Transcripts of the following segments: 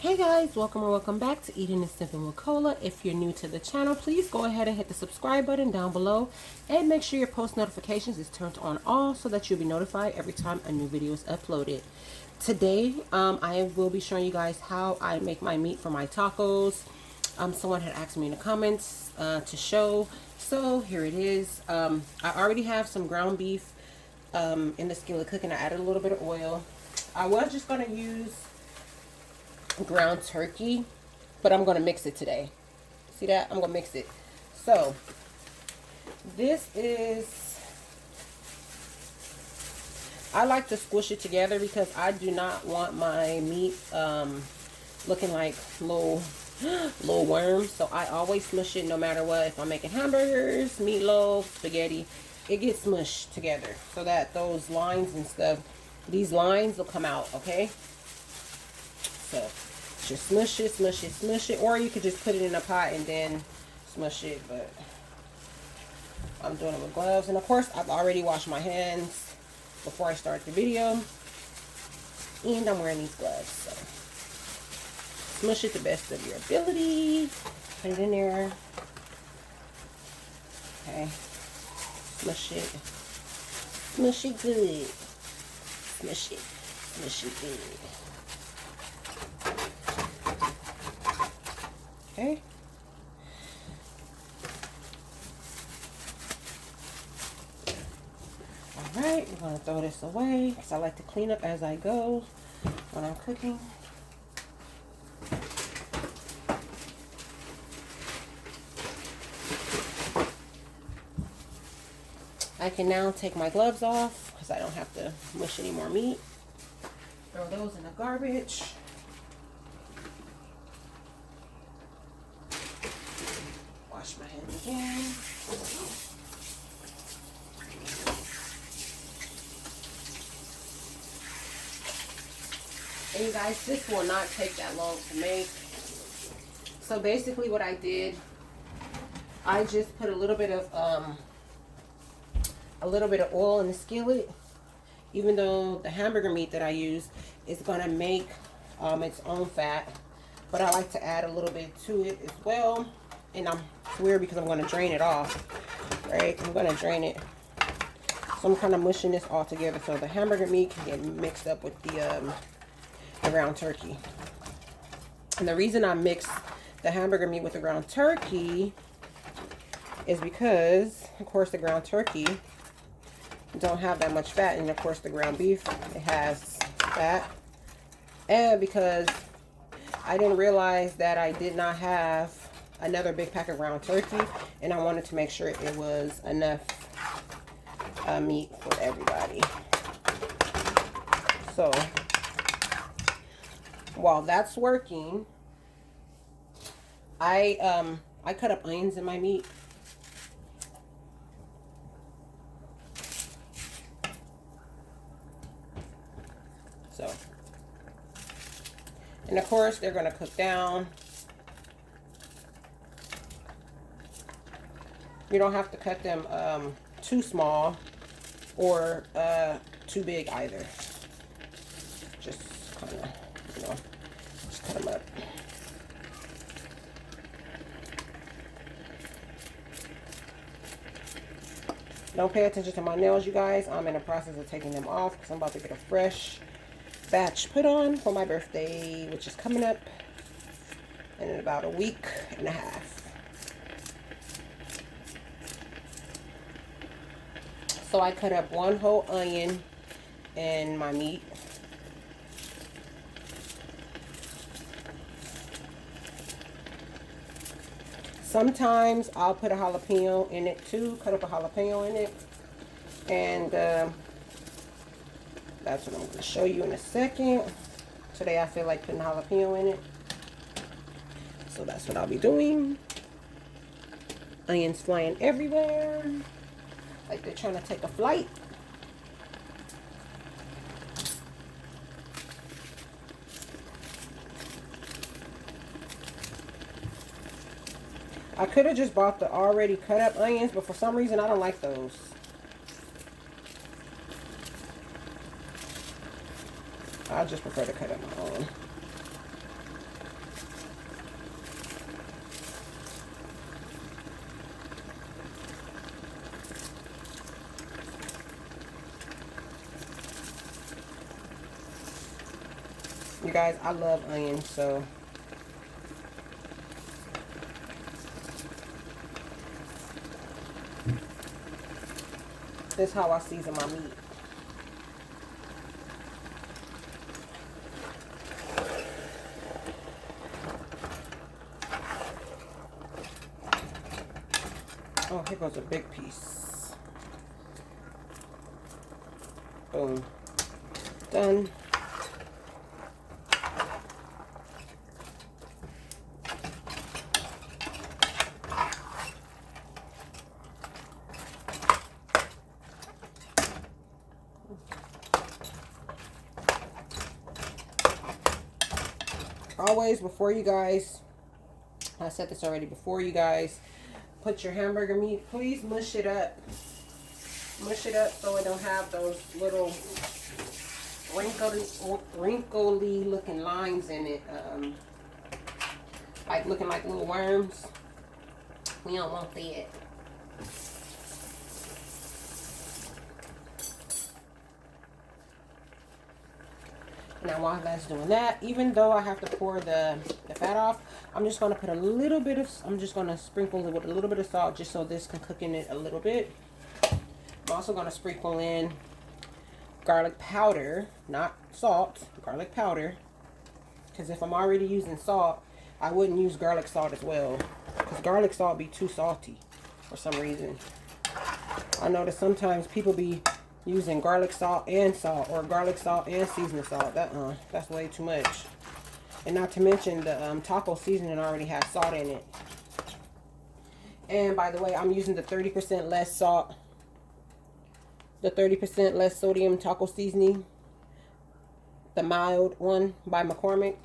Hey guys, welcome or welcome back to Eating and Sipping with Cola. If you're new to the channel, please go ahead and hit the subscribe button down below and make sure your post notifications is turned on all so that you'll be notified every time a new video is uploaded. Today, I will be showing you guys how I make my meat for my tacos. Someone had asked me in the comments to show, so here it is. I already have some ground beef in the skillet cooking. I added a little bit of oil. I was just going to use ground turkey, but I'm going to mix it today. See that? I'm going to mix it. So this is, I like to squish it together because I do not want my meat looking like little worms. So I always smush it no matter what. If I'm making hamburgers, meatloaf, spaghetti, it gets smushed together so that those lines and stuff, these lines will come out, okay? So just smush it, smush it, smush it, or you could just put it in a pot and then smush it, but I'm doing it with gloves. And of course, I've already washed my hands before I start the video, and I'm wearing these gloves. So smush it the best of your ability. Put it in there. Okay. Smush it. Smush it good. Smush it. Smush it good. Okay. Alright, we're going to throw this away because I like to clean up as I go when I'm cooking. I can now take my gloves off because I don't have to mush any more meat. Throw those in the garbage. Wash my hands again. And you guys, this will not take that long to make. So basically what I did, I just put a little bit of oil in the skillet. Even though the hamburger meat that I use is gonna make its own fat, but I like to add a little bit to it as well. And it's weird because I'm going to drain it off, right? I'm going to drain it. So I'm kind of mushing this all together so the hamburger meat can get mixed up with the ground turkey. And the reason I mix the hamburger meat with the ground turkey is because, of course, the ground turkey don't have that much fat. And, of course, the ground beef, it has fat. And because I didn't realize that I did not have another big pack of ground turkey, and I wanted to make sure it was enough meat for everybody. So while that's working, I cut up onions in my meat. So, and of course they're going to cook down. You don't have to cut them too small or too big either. Just kind of, just cut them up. Don't pay attention to my nails, you guys. I'm in the process of taking them off because I'm about to get a fresh batch put on for my birthday, which is coming up in about a week and a half. So I cut up one whole onion in my meat. Sometimes I'll put a jalapeno in it too, cut up a jalapeno in it. And that's what I'm going to show you in a second. Today I feel like putting jalapeno in it. So that's what I'll be doing. Onions flying everywhere, like they're trying to take a flight. I could have just bought the already cut up onions, but for some reason I don't like those. I just prefer to cut up my own. You guys, I love onions, so this is how I season my meat. Oh, here goes a big piece. Boom. Done. Always, before you guys, I said this already, before you guys put your hamburger meat, please mush it up. Mush it up so it don't have those little wrinkly looking lines in it, like looking like little worms. We don't want that. Now while that's doing that, even though I have to pour the fat off, I'm just going to put a little bit of, I'm just going to sprinkle it with a little bit of salt just so this can cook in it a little bit. I'm also going to sprinkle in garlic powder, not salt, garlic powder. Because if I'm already using salt, I wouldn't use garlic salt as well. Because garlic salt be too salty for some reason. I know that sometimes people be using garlic salt or garlic salt and seasoning salt. That's way too much. And not to mention the taco seasoning already has salt in it. And by the way, I'm using the 30% less salt, the 30% less sodium taco seasoning, the mild one by McCormick.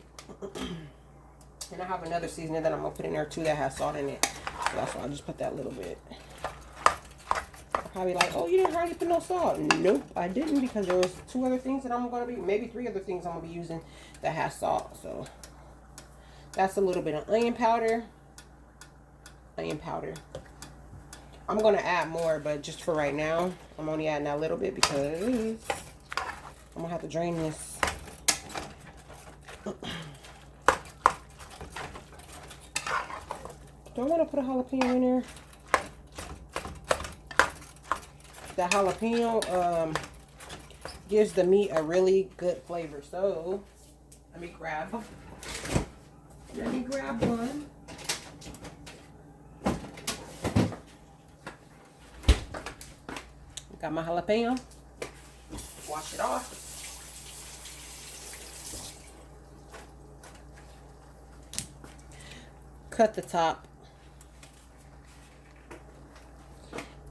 And I have another seasoning that I'm gonna put in there too that has salt in it. So that's why I just put that little bit. Probably like, oh, you didn't hardly put no salt. Nope, I didn't, because there was 2 other things that I'm going to be, maybe 3 other things I'm going to be using that has salt. So that's a little bit of onion powder. Onion powder. I'm going to add more, but just for right now, I'm only adding that little bit because I'm going to have to drain this. Do I want to put a jalapeno in there? The jalapeno gives the meat a really good flavor. So let me grab one. Got my jalapeno. Wash it off. Cut the top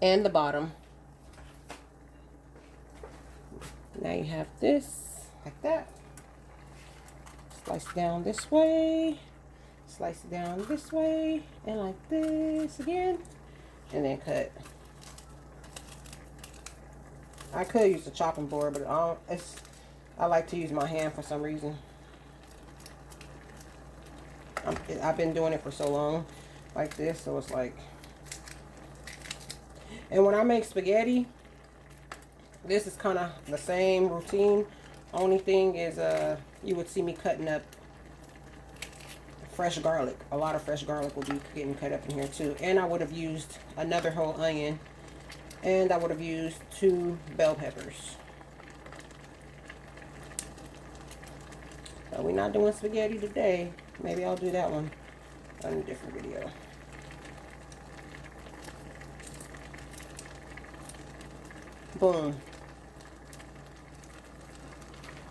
and the bottom. Now you have this, like that. Slice it down this way. Slice it down this way. And like this again. And then cut. I could use the chopping board, but I like to use my hand for some reason. I've been doing it for so long like this, so it's like. And when I make spaghetti, this is kind of the same routine. Only thing is, you would see me cutting up fresh garlic. A lot of fresh garlic will be getting cut up in here too. And I would have used another whole onion. And I would have used 2 bell peppers. So we're not doing spaghetti today. Maybe I'll do that one on a different video. Boom.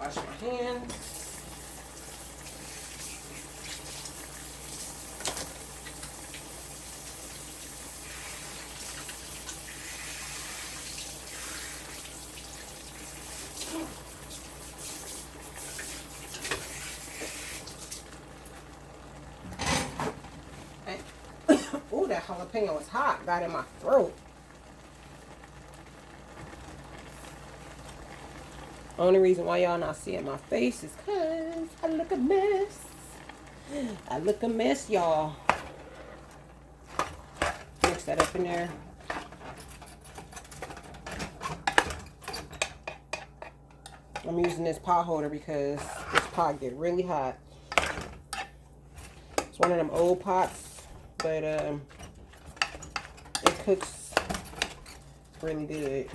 Wash my hands. Oh, that jalapeno is hot. Got in my throat. Only reason why y'all not seeing my face is because I look a mess. I look a mess, y'all. Mix that up in there. I'm using this pot holder because This pot get really hot. It's one of them old pots, but it cooks really good.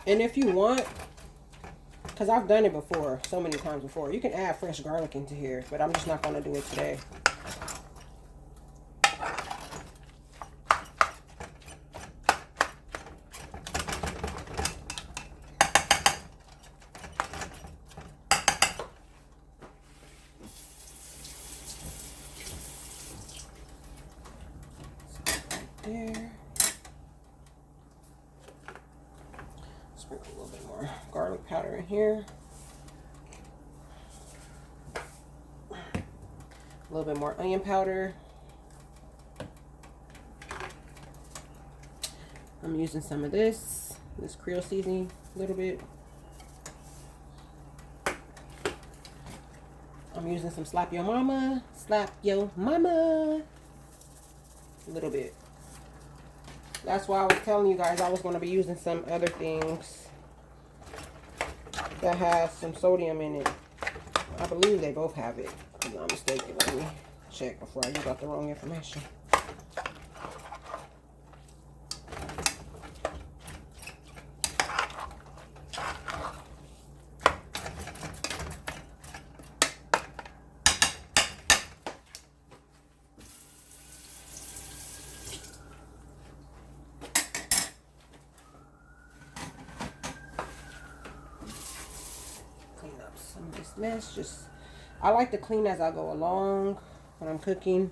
And if you want, because I've done it before, so many times before, you can add fresh garlic into here, but I'm just not going to do it today. There. Sprinkle a little bit more garlic powder in here. A little bit more onion powder. I'm using some of this Creole seasoning, a little bit. I'm using some slap your mama, a little bit. That's why I was telling you guys I was going to be using some other things that has some sodium in it. I believe they both have it, if I'm not mistaken. Let me check before I give out the wrong information. Some of this mess. I like to clean as I go along when I'm cooking.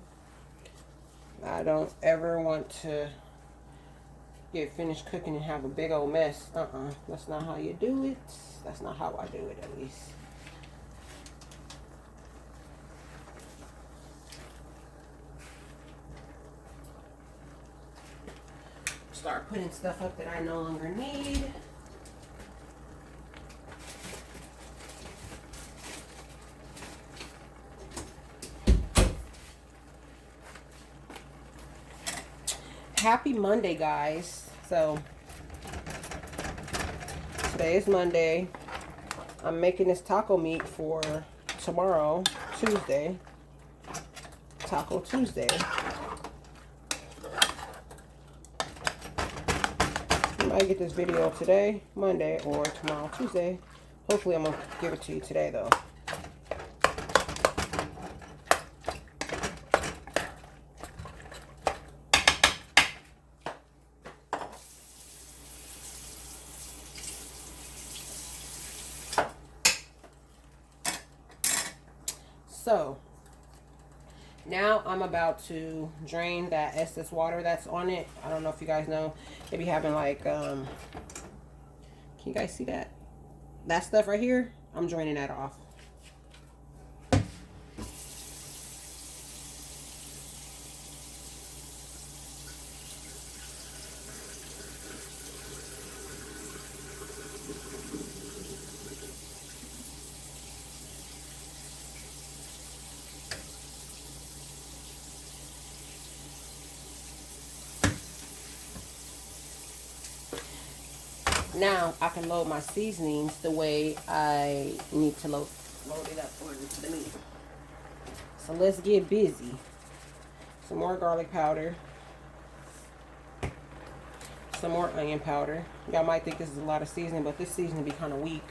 I don't ever want to get finished cooking and have a big old mess. That's not how you do it. That's not how I do it, at least. Start putting stuff up that I no longer need. Happy Monday, guys. So today is Monday. I'm making this taco meat for tomorrow, Tuesday. Taco Tuesday. I might get this video today, Monday, or tomorrow, Tuesday. Hopefully I'm gonna give it to you today though. So now I'm about to drain that excess water that's on it. I don't know if you guys know, they be having like can you guys see that stuff right here? I'm draining that off. Now I can load my seasonings the way I need to load it up onto the meat. So let's get busy. Some more garlic powder. Some more onion powder. Y'all might think this is a lot of seasoning, but this seasoning be kind of weak.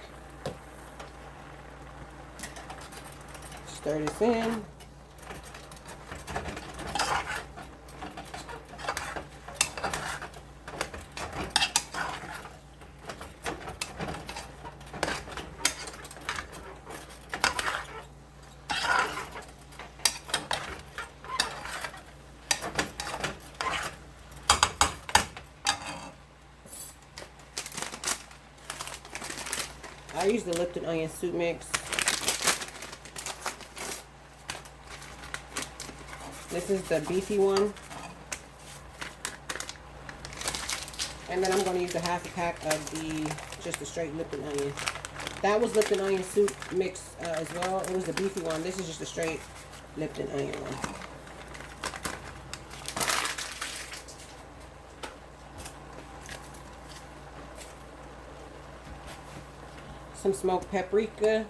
Stir this in. I use the Lipton onion soup mix. This is the beefy one. And then I'm going to use a half a pack of just the straight Lipton onion. That was Lipton onion soup mix as well. It was the beefy one. This is just a straight Lipton onion one. some smoked paprika.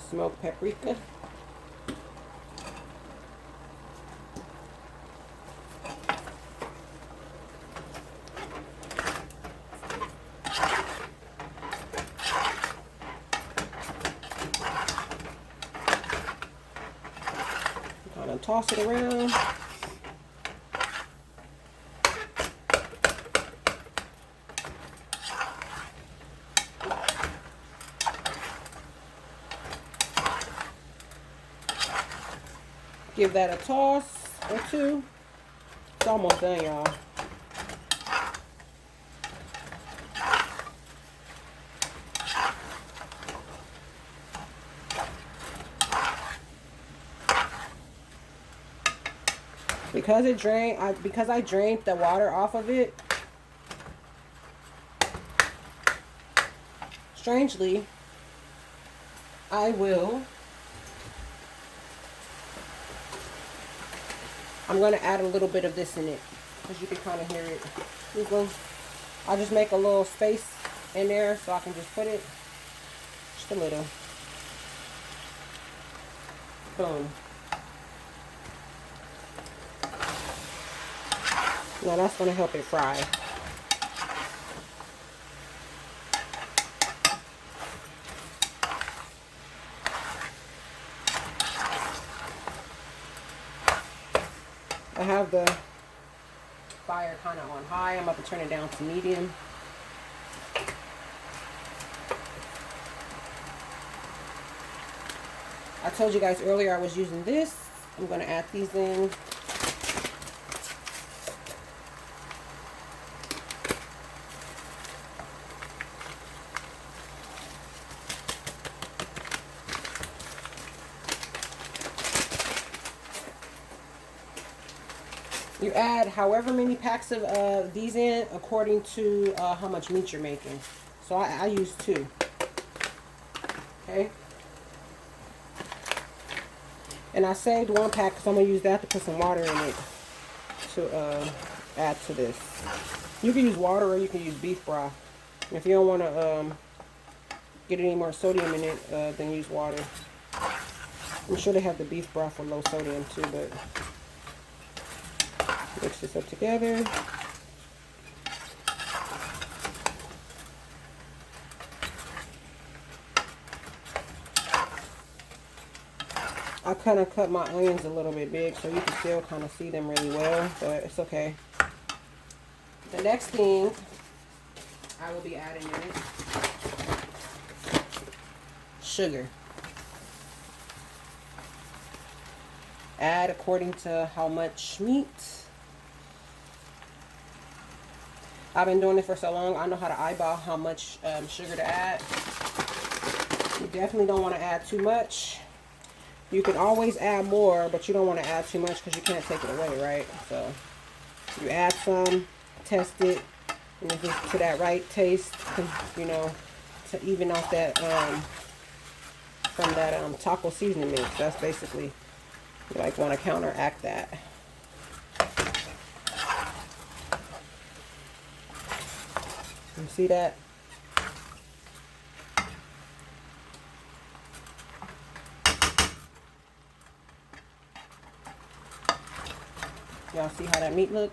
Smoked paprika. Kind of toss it around. Give that a toss or two. It's almost done, y'all. Because it drained, because I drained the water off of it, strangely, I'm going to add a little bit of this in it, because you can kind of hear it. I'll just make a little space in there so I can just put it, just a little. Boom. Now that's going to help it fry. I have the fire kind of on high. I'm about to turn it down to medium. I told you guys earlier I was using this. I'm going to add these in. You add however many packs of these in according to how much meat you're making. So I use 2. Okay. And I saved 1 pack because I'm going to use that to put some water in it to add to this. You can use water or you can use beef broth. If you don't want to get any more sodium in it, then use water. I'm sure they have the beef broth for low sodium too, but mix this up together. I kind of cut my onions a little bit big so you can still kind of see them really well, but it's okay. The next thing I will be adding in it, sugar. Add according to how much meat. I've been doing it for so long, I know how to eyeball how much sugar to add. You definitely don't want to add too much. You can always add more, but you don't want to add too much because you can't take it away, right? So you add some, test it, and if it's to that right taste, you know, to even out that from that taco seasoning mix. That's basically, you like want to counteract that. You see that? Y'all see how that meat look?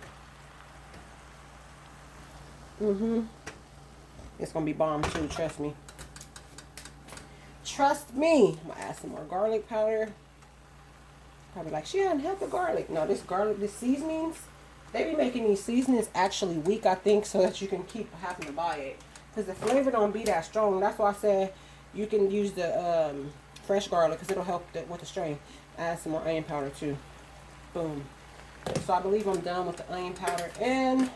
It's gonna be bomb too, trust me. Trust me. I'm gonna add some more garlic powder. Probably like, she hadn't had the garlic. No, this garlic, this seasonings, they be making these seasonings actually weak, I think, so that you can keep having to buy it. Because the flavor don't be that strong. That's why I said you can use the fresh garlic because it'll help with the strain. Add some more onion powder too. Boom. So I believe I'm done with the onion powder and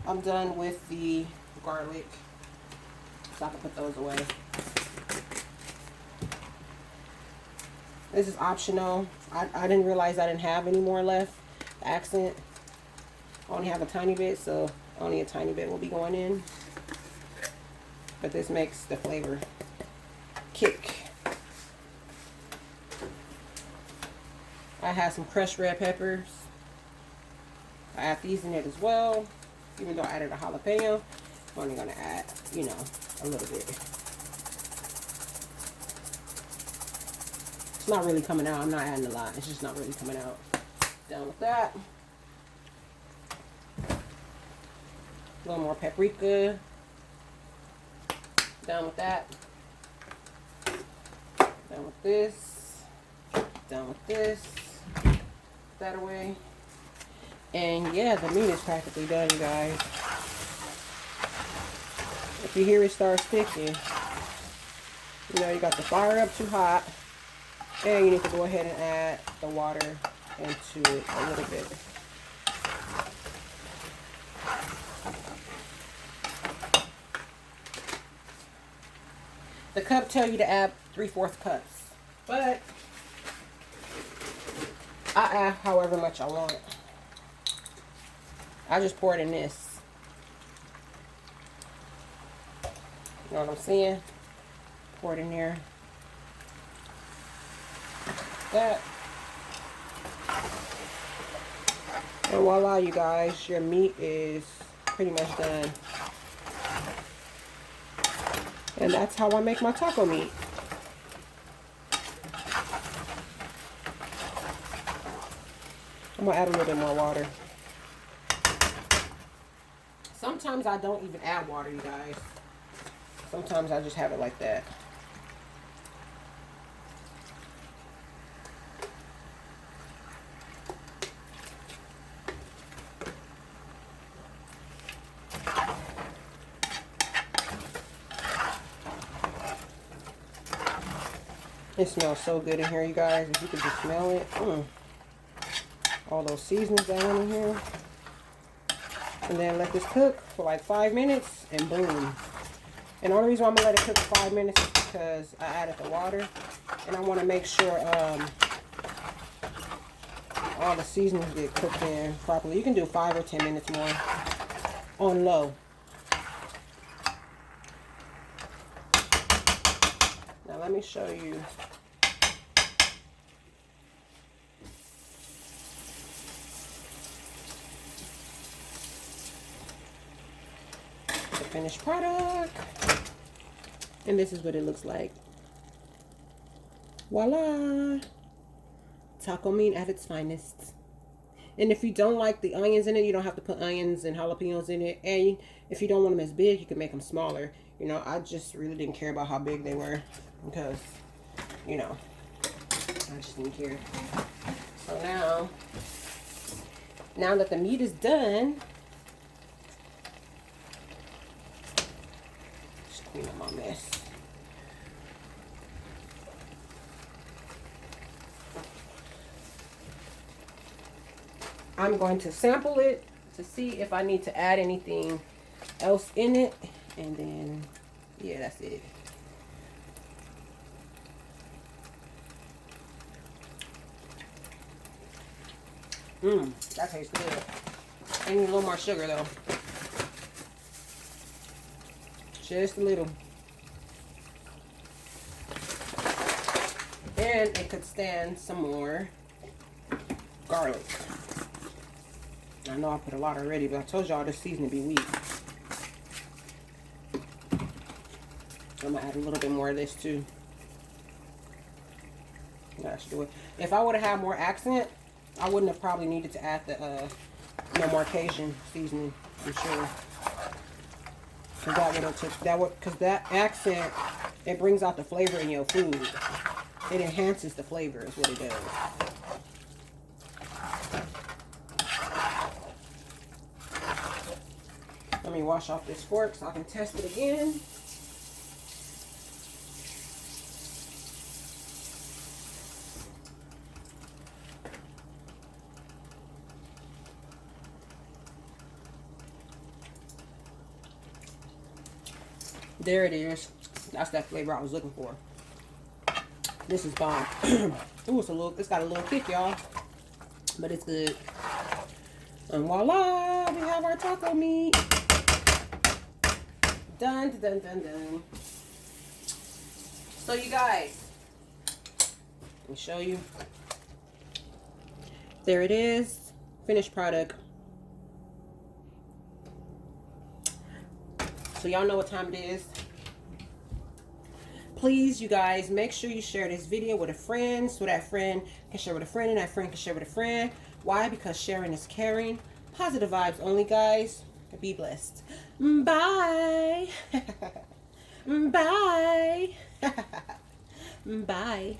I'm done with the garlic. So I can put those away. This is optional. I didn't realize I didn't have any more left. The accent. I only have a tiny bit, so only a tiny bit will be going in. But this makes the flavor kick. I have some crushed red peppers. I add these in it as well. Even though I added a jalapeno, I'm only gonna add, you know, a little bit. It's not really coming out. I'm not adding a lot. It's just not really coming out. Done with that. A little more paprika. Done with that. Done with this. Done with this. Put that away. And yeah, the meat is practically done, you guys. If you hear it start sticking, you know you got the fire up too hot. And you need to go ahead and add the water into it a little bit. The cup tell you to add 3/4 cups, but I add however much I want. I just pour it in this. You know what I'm saying? Pour it in there. That. And voila, you guys, your meat is pretty much done. And that's how I make my taco meat. I'm gonna add a little bit more water. Sometimes I don't even add water, you guys. Sometimes I just have it like that. It smells so good in here, you guys. If you could just smell it. All those seasonings that went in here. And then let this cook for like 5 minutes and boom. And the only reason why I'm going to let it cook for 5 minutes is because I added the water. And I want to make sure all the seasonings get cooked in properly. You can do 5 or 10 minutes more on low. Now let me show you. The finished product. And this is what it looks like. Voila! Taco meat at its finest. And if you don't like the onions in it, you don't have to put onions and jalapenos in it. And if you don't want them as big, you can make them smaller. You know, I just really didn't care about how big they were. Because, you know, I just didn't care. So now that the meat is done, just clean up my mess. I'm going to sample it to see if I need to add anything else in it. And then, yeah, that's it. That tastes good. I need a little more sugar though. Just a little. And it could stand some more garlic. I know I put a lot already, but I told y'all this seasoning be weak. I'm gonna add a little bit more of this too. That should do it. If I would have had more accent, I wouldn't have probably needed to add the no more Cajun seasoning, I'm sure. Cause that would have took cause that accent, it brings out the flavor in your food. It enhances the flavor is what it does. Let me wash off this fork so I can test it again. There it is. That's that flavor I was looking for. This is bomb. Ooh, it's got a little kick, y'all. But it's good. And voila, we have our taco meat. Done, done, done, done. So you guys, let me show you. There it is. Finished product. So y'all know what time it is. Please, you guys, make sure you share this video with a friend so that friend can share with a friend and that friend can share with a friend. Why? Because sharing is caring. Positive vibes only, guys. Be blessed. Bye. Bye. Bye.